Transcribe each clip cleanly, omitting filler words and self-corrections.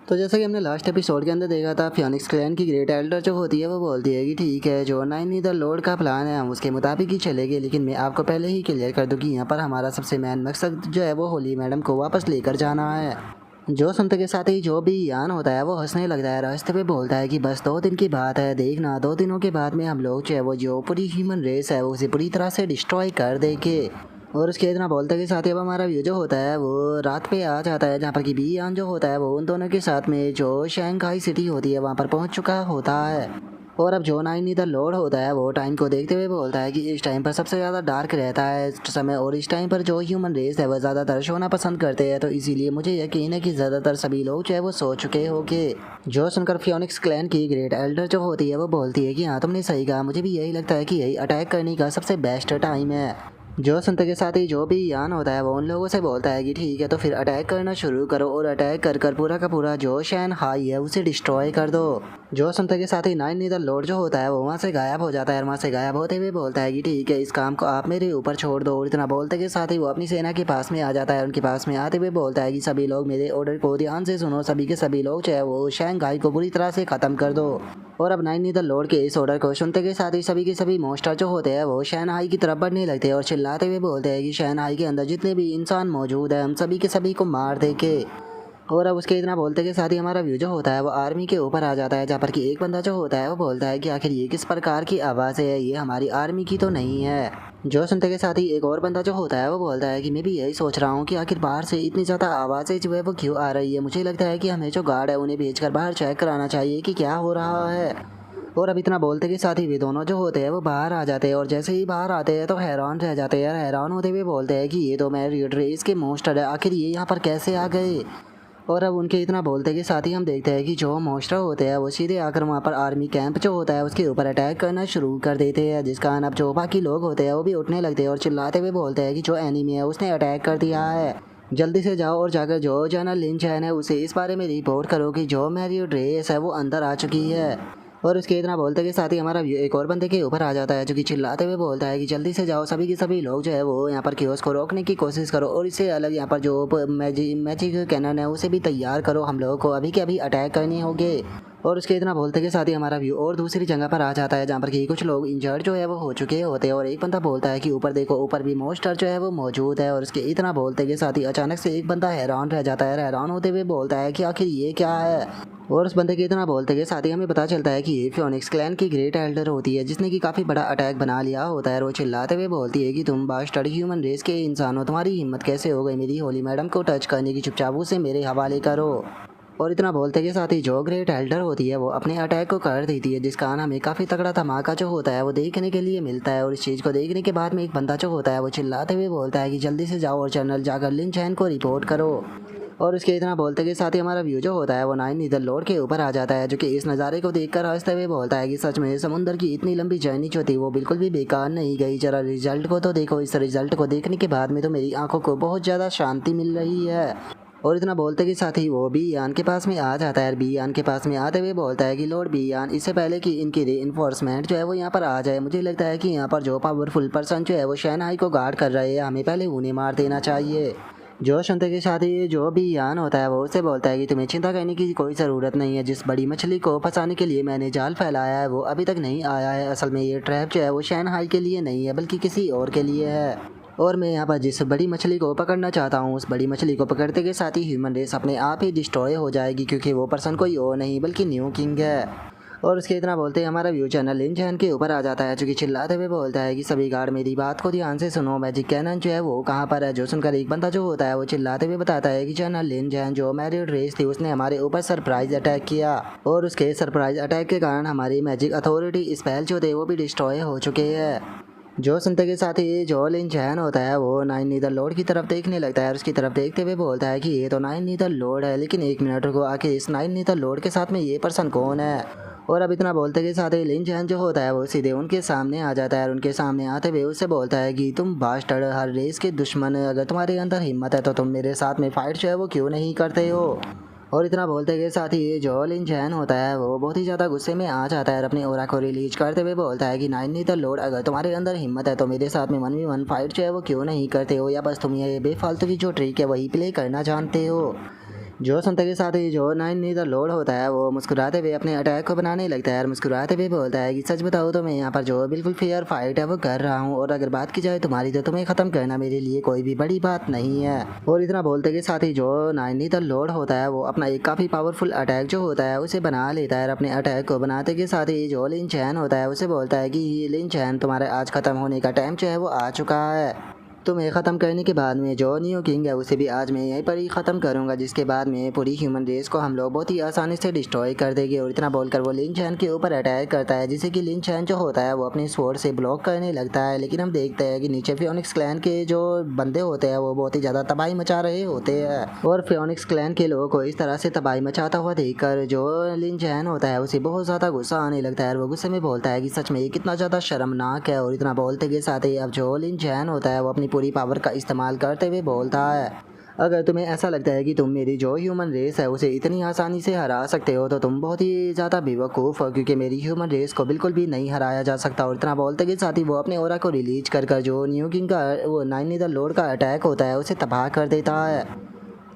तो जैसा कि हमने लास्ट एपिसोड के अंदर देखा था, फियोनिक्स क्लैन की ग्रेट एल्डर जो होती है वो बोलती है कि ठीक है, जो नाइन नीदर लॉर्ड का प्लान है हम उसके मुताबिक ही चलेंगे, लेकिन मैं आपको पहले ही क्लियर कर दूं कि यहाँ पर हमारा सबसे मेन मकसद जो है वो होली मैडम को वापस लेकर जाना है। जो सुनते के साथ ही जो भी यान होता है वो हंसने लगता है, रास्ते पे बोलता है कि बस 2 दिन की बात है, देखना 2 दिनों के बाद में हम लोग जो है वो जो पूरी ह्यूमन रेस है वो उसे पूरी तरह से डिस्ट्रॉय कर देंगे। और उसके इतना बोलते के साथ ही अब हमारा व्यू जो होता है वो रात पे आ जाता है, जहाँ पर कि बी यान जो होता है वो उन दोनों के साथ में जो शंघाई सिटी होती है वहाँ पर पहुँच चुका होता है। और अब जो नाइन इधर लोड होता है वो टाइम को देखते हुए बोलता है कि इस टाइम पर सबसे ज़्यादा डार्क रहता है इस समय, और इस टाइम पर जो ह्यूमन रेस है वह ज़्यादातर सोना पसंद करते हैं, तो इसीलिए मुझे यकीन है कि ज़्यादातर सभी लोग जो है वो सो चुके होंगे। जो सुनकर फियोनिक्स क्लैन की ग्रेट एल्डर जो होती है वो बोलती है कि हाँ तुमने सही कहा, मुझे भी यही लगता है कि यही अटैक करने का सबसे बेस्ट टाइम है। जो सुनते के साथ ही जो भी यान होता है वो उन लोगों से बोलता है कि ठीक है, तो फिर अटैक करना शुरू करो और अटैक कर कर पूरा का पूरा जो शैन हाई है उसे डिस्ट्रॉय कर दो। जो सुनते के साथ ही नाइन नीदर लॉर्ड जो होता है वो वहाँ से गायब हो जाता है, और वहाँ से गायब होते हुए बोलता है कि ठीक है, इस काम को आप मेरे ऊपर छोड़ दो। और इतना बोलते के साथ ही वो अपनी सेना के पास में आ जाता है, उनके पास में आते हुए बोलता है कि सभी लोग मेरे ऑर्डर को ध्यान से सुनो, सभी के सभी लोग जो है वो शंघाई को पूरी तरह से खत्म कर दो। और अब नाइन नीदर लॉर्ड के इस ऑर्डर को सुनते के साथ ही सभी के सभी मॉन्स्टर जो होते हैं वो शंघाई की तरफ बढ़ने लगते हैं और चिल्लाते हुए बोलते हैं कि शंघाई के अंदर जितने भी इंसान मौजूद है हम सभी के सभी को मार देंगे। और अब उसके इतना बोलते के साथ ही हमारा व्यू जो होता है वो आर्मी के ऊपर आ जाता है, जहाँ पर कि एक बंदा जो होता है वो बोलता है कि आखिर ये किस प्रकार की आवाज़ है, ये हमारी आर्मी की तो नहीं है। जो सुनते के साथ ही एक और बंदा जो होता है वो बोलता है कि मैं भी यही सोच रहा हूँ कि आखिर बाहर से इतनी ज़्यादा आवाज़ें जो है वो क्यों आ रही है, मुझे लगता है कि हमें जो गार्ड है उन्हें भेजकर बाहर चेक कराना चाहिए कि क्या हो रहा है। और अब इतना बोलते के साथ ही वे दोनों जो होते हैं वो बाहर आ जाते हैं, और जैसे ही बाहर आते हैं तो हैरान रह जाते हैं, हैरान होते हुए बोलते हैं कि ये तो मैं रेस के मॉन्स्टर है, आखिर ये यहाँ पर कैसे आ गए। और अब उनके इतना बोलते के साथ ही हम देखते हैं कि जो मॉन्स्टर होते हैं वो सीधे आकर वहाँ पर आर्मी कैंप जो होता है उसके ऊपर अटैक करना शुरू कर देते हैं, जिस कारण अब जो बाकी लोग होते हैं वो भी उठने लगते हैं और चिल्लाते हुए बोलते हैं कि जो एनिमी है उसने अटैक कर दिया है, जल्दी से जाओ और जाकर जो जनरल लिंचैन है उसे इस बारे में रिपोर्ट करो कि जो मैरियो ड्रेस है वो अंदर आ चुकी है। और उसके इतना बोलते के साथ ही हमारा एक और बंदे के ऊपर आ जाता है, जो कि चिल्लाते हुए बोलता है कि जल्दी से जाओ, सभी के सभी लोग जो है वो यहाँ पर कियोस्क को रोकने की कोशिश करो, और इससे अलग यहाँ पर जो मैजिक कैनन है उसे भी तैयार करो, हम लोगों को अभी के अभी अटैक करने होंगे। और उसके इतना बोलते के साथ ही हमारा व्यू और दूसरी जगह पर आ जाता है, जहाँ पर कि कुछ लोग इंजर्ड जो है वो हो चुके होते हैं, और एक बंदा बोलता है कि ऊपर देखो, ऊपर भी मॉन्स्टर जो है वो मौजूद है। और उसके इतना बोलते के साथ ही अचानक से एक बंदा हैरान रह जाता है, हैरान होते हुए बोलता है कि आखिर ये क्या है। और उस बंदे के इतना बोलते के साथ ही हमें पता चलता है कि ये फियोनिक्स क्लैन की ग्रेट एल्डर होती है, जिसने कि काफ़ी बड़ा अटैक बना लिया होता है। और वो चिल्लाते हुए बोलती है कि तुम बास्टर्ड ह्यूमन रेस के इंसान हो, तुम्हारी हिम्मत कैसे हो गई मेरी होली मैडम को टच करने की, चुपचाप उसे मेरे हवाले करो। और इतना बोलते के साथ ही जो ग्रेट एल्डर होती है वो अपने अटैक को कर देती है, जिस कारण हमें काफ़ी तगड़ा धमाका जो होता है वो देखने के लिए मिलता है। और इस चीज़ को देखने के बाद में एक बंदा जो होता है वो चिल्लाते हुए बोलता है कि जल्दी से जाओ और जनरल जाकर लिन चैन को रिपोर्ट करो। और उसके इतना बोलते के साथ ही हमारा व्यू जो होता है वो नाइन नीदर लॉर्ड के ऊपर आ जाता है, जो कि इस नज़ारे को देखकर हंसते हुए बोलता है कि सच में समुंदर की इतनी लंबी जर्नी जो थी वो बिल्कुल भी बेकार नहीं गई, जरा रिजल्ट को तो देखो, इस रिजल्ट को देखने के बाद में तो मेरी आंखों को बहुत ज़्यादा शांति मिल रही है। और इतना बोलते के साथ ही वो बी यान के पास में आ जाता है, और बी यान के पास में आते हुए बोलता है कि लॉर्ड बी यान, इससे पहले कि इनकी री जो है वो यहाँ पर आ जाए, मुझे लगता है कि यहाँ पर जो पावरफुल पर्सन जो है वो शहनाई को गार्ड कर रहे हैं, हमें पहले उन्हें मार देना चाहिए। जो सुनते के साथ ही जो भी यान होता है वो उससे बोलता है कि तुम्हें चिंता करने की कोई ज़रूरत नहीं है, जिस बड़ी मछली को फंसाने के लिए मैंने जाल फैलाया है वो अभी तक नहीं आया है, असल में ये ट्रैप जो है वो शहनाई के लिए नहीं है बल्कि किसी और के लिए है। और मैं यहाँ पर जिस बड़ी मछली को पकड़ना चाहता हूँ उस बड़ी मछली को पकड़ते के साथ ही ह्यूमन रेस अपने आप ही डिस्ट्रॉय हो जाएगी, क्योंकि वो पर्सन कोई और नहीं बल्कि न्यू किंग है। और उसके इतना बोलते ही हमारा व्यू चैनल लिन चैन के ऊपर आ जाता है, जो कि चिल्लाते हुए बोलता है कि सभी गार्ड मेरी बात को ध्यान से सुनो, मैजिक कैनन जो है वो कहाँ पर है। जो सुनकर एक बंदा जो होता है वो चिल्लाते हुए बताता है कि चैनल लिन चैन जो मैरिड रेस थी उसने हमारे ऊपर सरप्राइज अटैक किया, और उसके सरप्राइज अटैक के कारण हमारी मैजिक अथॉरिटी स्पेल जो थे वो भी डिस्ट्रॉय हो चुके हैं। जो सुनते के साथ ही जो लिन चैन होता है वो नाइन नीदर लॉर्ड की तरफ देखने लगता है, और उसकी तरफ देखते हुए बोलता है कि ये तो नाइन नीदर लॉर्ड है, लेकिन एक मिनट को आखिर इस नाइन नीदर लॉर्ड के साथ में ये पर्सन कौन है। और अब इतना बोलते के साथ ही लिन चैन जो होता है वो सीधे उनके सामने आ जाता है, और उनके सामने आते हुए उससे बोलता है कि तुम बास्टर्ड हर रेस के दुश्मन, अगर तुम्हारे अंदर हिम्मत है तो तुम मेरे साथ में फाइट जो है वो क्यों नहीं करते हो। और इतना बोलते के साथ ही जो लिन चैन होता है वो बहुत ही ज़्यादा गुस्से में आ जाता है, और अपने ओरा को रिलीज करते हुए बोलता है कि नाइन नीदर लॉर्ड, अगर तुम्हारे अंदर हिम्मत है तो मेरे साथ में 1v1 फाइट जो है वो क्यों नहीं करते हो, या बस तुम ये बेफालतू की जो ट्रिक है वही प्ले करना जानते हो। जो सुनते के साथ ही जो नाइन नीदर लोड होता है वो मुस्कुराते हुए अपने अटैक को बनाने लगता है और मुस्कुराते हुए बोलता है कि सच बताओ तो मैं यहाँ पर जो बिल्कुल फेयर फाइट है वो कर रहा हूँ, और अगर बात की जाए तुम्हारी तो तुम्हें ख़त्म करना मेरे लिए कोई भी बड़ी बात नहीं है। और इतना बोलते के साथ ही जो नाइन नीदर लोड होता है वो अपना एक काफ़ी पावरफुल अटैक जो होता है उसे बना लेता है और अपने अटैक को बनाते के साथ ही जो लिन चैन होता है उसे बोलता है कि लिन चैन तुम्हारे आज ख़त्म होने का टाइम जो है वो आ चुका है। तुम्हें ख़त्म करने के बाद में जो न्यू किंग है उसे भी आज मैं यहीं पर ही ख़त्म करूँगा, जिसके बाद में पूरी ह्यूमन रेस को हम लोग बहुत ही आसानी से डिस्ट्रॉय कर देंगे। और इतना बोलकर वो लिन चैन के ऊपर अटैक करता है, जिसे कि लिन चैन जो होता है वो अपनी स्वॉर्ड से ब्लॉक करने लगता है। लेकिन हम देखते हैं कि नीचे फियोनिक्स क्लैन के जो बंदे होते हैं वो बहुत ही ज़्यादा तबाही मचा रहे होते हैं, और फियोनिक्स क्लैन के लोगों को इस तरह से तबाही मचाता हुआ देखकर जो लिन चैन होता है उसे बहुत ज़्यादा गुस्सा आने लगता है और वो गुस्से में बोलता है कि सच में ये कितना ज़्यादा शर्मनाक है। और इतना बोलते के साथ ही अब जो लिन चैन होता है वो अपनी पूरी पावर का इस्तेमाल करते हुए बोलता है, अगर तुम्हें ऐसा लगता है कि तुम मेरी जो ह्यूमन रेस है उसे इतनी आसानी से हरा सकते हो तो तुम बहुत ही ज़्यादा बेवकूफ़ हो, क्योंकि मेरी ह्यूमन रेस को बिल्कुल भी नहीं हराया जा सकता। और इतना बोलते के साथ ही वो अपने ओरा को रिलीज कर जो न्यू किंग का वो नाइन नीदर लोड का अटैक होता है उसे तबाह कर देता है।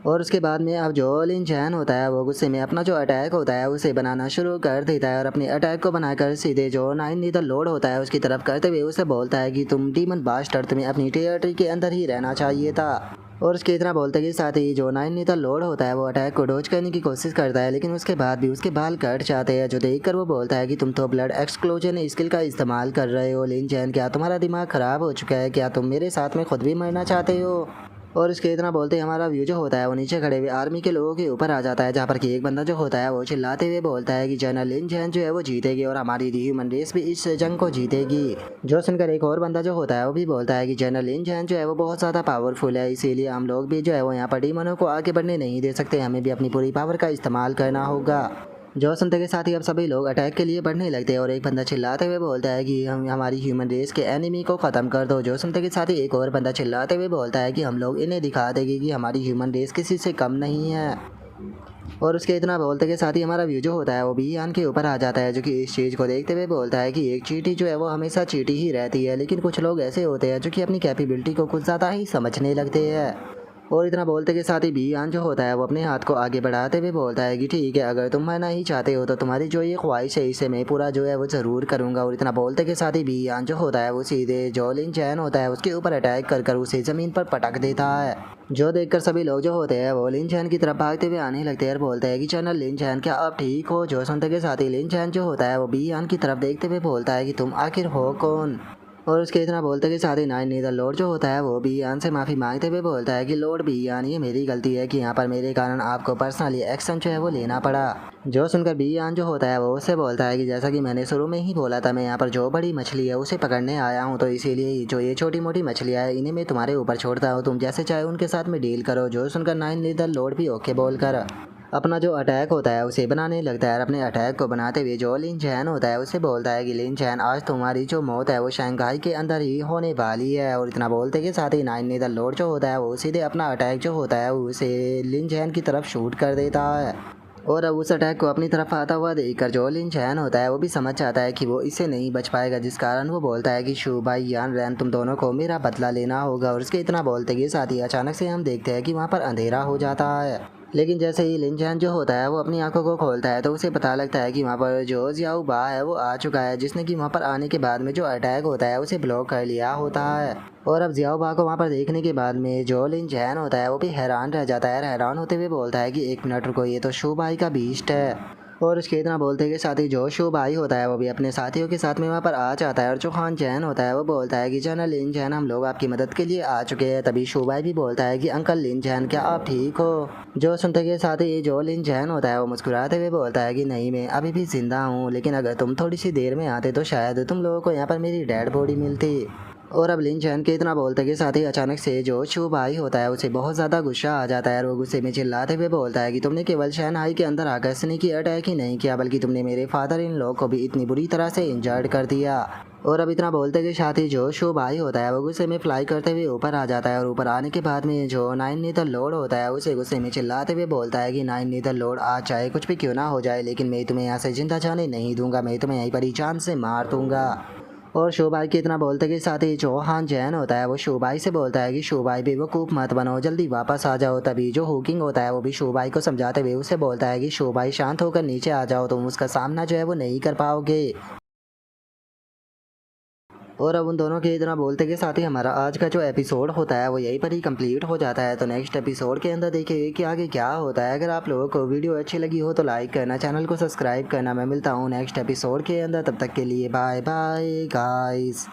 और उसके बाद में अब जो लिन चैन होता है वो गुस्से में अपना जो अटैक होता है उसे बनाना शुरू कर देता है और अपने अटैक को बनाकर सीधे जो नाइन नीदर लोड होता है उसकी तरफ करते हुए उसे बोलता है कि तुम डीमन बास्टर्ड, तुम्हें अपनी टेरिटरी के अंदर ही रहना चाहिए था। और उसके इतना बोलते के साथ ही जो नाइन नीदर लोड होता है वो अटैक को डोज करने की कोशिश करता है, लेकिन उसके बाद भी उसके बाल कट जाते हैं, जो देखकर वो बोलता है कि तुम तो ब्लड एक्सक्लूजन स्किल का इस्तेमाल कर रहे हो। लिन चैन, क्या तुम्हारा दिमाग ख़राब हो चुका है? क्या तुम मेरे साथ में खुद भी मरना चाहते हो? और इसके इतना बोलते ही हमारा व्यू जो होता है वो नीचे खड़े हुए आर्मी के लोगों के ऊपर आ जाता है, जहाँ पर कि एक बंदा जो होता है वो चिल्लाते हुए बोलता है कि जनरल लिन चैन जो है वो जीतेगी और हमारी ह्यूमन रेस भी इस जंग को जीतेगी। जो सुनकर एक और बंदा जो होता है वो भी बोलता है कि जनरल लिन चैन जो है वो बहुत ज़्यादा पावरफुल है, इसीलिए हम लोग भी जो है वो यहाँ पर डीमनों को आगे बढ़ने नहीं दे सकते, हमें भी अपनी पूरी पावर का इस्तेमाल करना होगा। जो सुनते के साथ ही अब सभी लोग अटैक के लिए बढ़ने लगते हैं और एक बंदा चिल्लाते हुए बोलता है कि हम हमारी ह्यूमन रेस के एनिमी को ख़त्म कर दो। जो सुनते के साथ ही एक और बंदा चिल्लाते हुए बोलता है कि हम लोग इन्हें दिखा देंगे कि हमारी ह्यूमन रेस किसी से कम नहीं है। और उसके इतना बोलते के साथ ही हमारा व्यू जो होता है वो भी यान के ऊपर आ जाता है, जो कि इस चीज़ को देखते हुए बोलता है कि एक चींटी जो है वो हमेशा चींटी ही रहती है, लेकिन कुछ लोग ऐसे होते हैं जो कि अपनी कैपेबिलिटी को कुछ ज़्यादा ही समझने लगते हैं। और इतना बोलते के साथ ही बियान जो होता है वो अपने हाथ को आगे बढ़ाते हुए बोलता है कि ठीक है, अगर तुम मरना ही चाहते हो तो तुम्हारी जो ये ख्वाहिश है इसे मैं पूरा जो है वो ज़रूर करूँगा। और इतना बोलते के साथ ही बियान जो होता है वो सीधे जो लिन चैन होता है उसके ऊपर अटैक कर उसे ज़मीन पर पटक देता है, जो देखकर सभी लोग जो होते हैं वो लिन चैन की तरफ भागते हुए आने लगते हैं और बोलते हैं कि जनरल लिन चैन, क्या आप ठीक हो? जो सुनते के साथ ही लिन चैन जो होता है वो बियान की तरफ देखते हुए बोलता है कि तुम आखिर हो कौन? और उसके इतना बोलते के साथ ही नाइन नीदर लॉर्ड जो होता है वो बियान से माफ़ी मांगते हुए बोलता है कि लॉर्ड बियान, ये मेरी गलती है कि यहाँ पर मेरे कारण आपको पर्सनली एक्शन जो है वो लेना पड़ा। जो सुनकर बियान जो होता है वो उससे बोलता है कि जैसा कि मैंने शुरू में ही बोला था, मैं यहाँ पर जो बड़ी मछली है उसे पकड़ने आया हूँ, तो इसीलिए जो ये छोटी मोटी मछलियाँ है इन्हें मैं तुम्हारे ऊपर छोड़ता हूँ, तुम जैसे चाहे उनके साथ में डील करो। जो सुनकर नाइन नीदर लॉर्ड भी ओके बोलकर अपना जो अटैक होता है उसे बनाने लगता है और अपने अटैक को बनाते हुए जो लिन चैन होता है उसे बोलता है कि लिन चैन, आज तुम्हारी जो मौत है वो शंघाई के अंदर ही होने वाली है। और इतना बोलते के साथ ही नाइन नीदर लॉर्ड जो होता है वो सीधे अपना अटैक जो होता है उसे लिन चैन की तरफ शूट कर देता है। और अब उस अटैक को अपनी तरफ आता हुआ देखकर जो लिन चैन होता है वो भी समझ जाता है कि वो इससे नहीं बच पाएगा, जिस कारण वो बोलता है कि शू भाई यान रैन, तुम दोनों को मेरा बदला लेना होगा। और उसके इतना बोलते के साथ ही अचानक से हम देखते हैं कि वहाँ पर अंधेरा हो जाता है, लेकिन जैसे ही लिन चैन जो होता है वो अपनी आंखों को खोलता है तो उसे पता लगता है कि वहाँ पर जो जियाओ बा है वो आ चुका है, जिसने कि वहाँ पर आने के बाद में जो अटैक होता है उसे ब्लॉक कर लिया होता है। और अब जियाओ बा को वहाँ पर देखने के बाद में जो लिन चैन होता है वो भी हैरान रह जाता है, हैरान होते हुए बोलता है कि एक मिनट रुको, ये तो शू भाई का बीस्ट है। और उसके इतना बोलते के साथ ही जो शू भाई होता है वो भी अपने साथियों के साथ में वहाँ पर आ जाता है और जो खान चैन होता है वो बोलता है कि जनरल लिन चैन, हम लोग आपकी मदद के लिए आ चुके हैं। तभी शू भाई भी बोलता है कि अंकल लिन चैन, क्या आप ठीक हो? जो सुनते के साथ ही जो लिन चैन होता है वो मुस्कुराते हुए बोलता है कि नहीं, मैं अभी भी जिंदा हूँ, लेकिन अगर तुम थोड़ी सी देर में आते तो शायद तुम लोगों को यहाँ पर मेरी डेड बॉडी मिलती। और अब लिन चैन के इतना बोलते के साथ ही अचानक से जो शू भाई होता है उसे बहुत ज़्यादा गुस्सा आ जाता है और वो गुस्से में चिल्लाते हुए बोलता है कि तुमने केवल शंघाई के अंदर आकर स्नीकी अटैक ही नहीं किया, बल्कि तुमने मेरे फादर इन लॉ को भी इतनी बुरी तरह से इंजर्ड कर दिया। और अब इतना बोलते के साथ ही जो शू भाई होता है वो गुस्से में फ्लाई करते हुए ऊपर आ जाता है और ऊपर आने के बाद में जो नाइन नीदर लॉर्ड होता है उसे गुस्से में चिल्लाते हुए बोलता है कि नाइन नीदर लॉर्ड, आज चाहे कुछ भी क्यों ना हो जाए, लेकिन मैं तुम्हें यहाँ से जिंदा जाने नहीं दूंगा, मैं तुम्हें यहीं पर ही जान से मार दूंगा। और शोभाई के इतना बोलते के साथ ही जो हान जैन होता है वो शोभाई से बोलता है कि शोभाई बेवकूफ़ मत बनो, जल्दी वापस आ जाओ। तभी जो हुकिंग होता है वो भी शोभाई को समझाते हुए उसे बोलता है कि शोभाई शांत होकर नीचे आ जाओ, तुम उसका सामना जो है वो नहीं कर पाओगे। और अब उन दोनों के इतना बोलते के साथ ही हमारा आज का जो एपिसोड होता है वो यहीं पर ही कंप्लीट हो जाता है। तो नेक्स्ट एपिसोड के अंदर देखिए कि आगे क्या होता है। अगर आप लोगों को वीडियो अच्छी लगी हो तो लाइक करना, चैनल को सब्सक्राइब करना। मैं मिलता हूँ नेक्स्ट एपिसोड के अंदर, तब तक के लिए बाय बाय गाइस।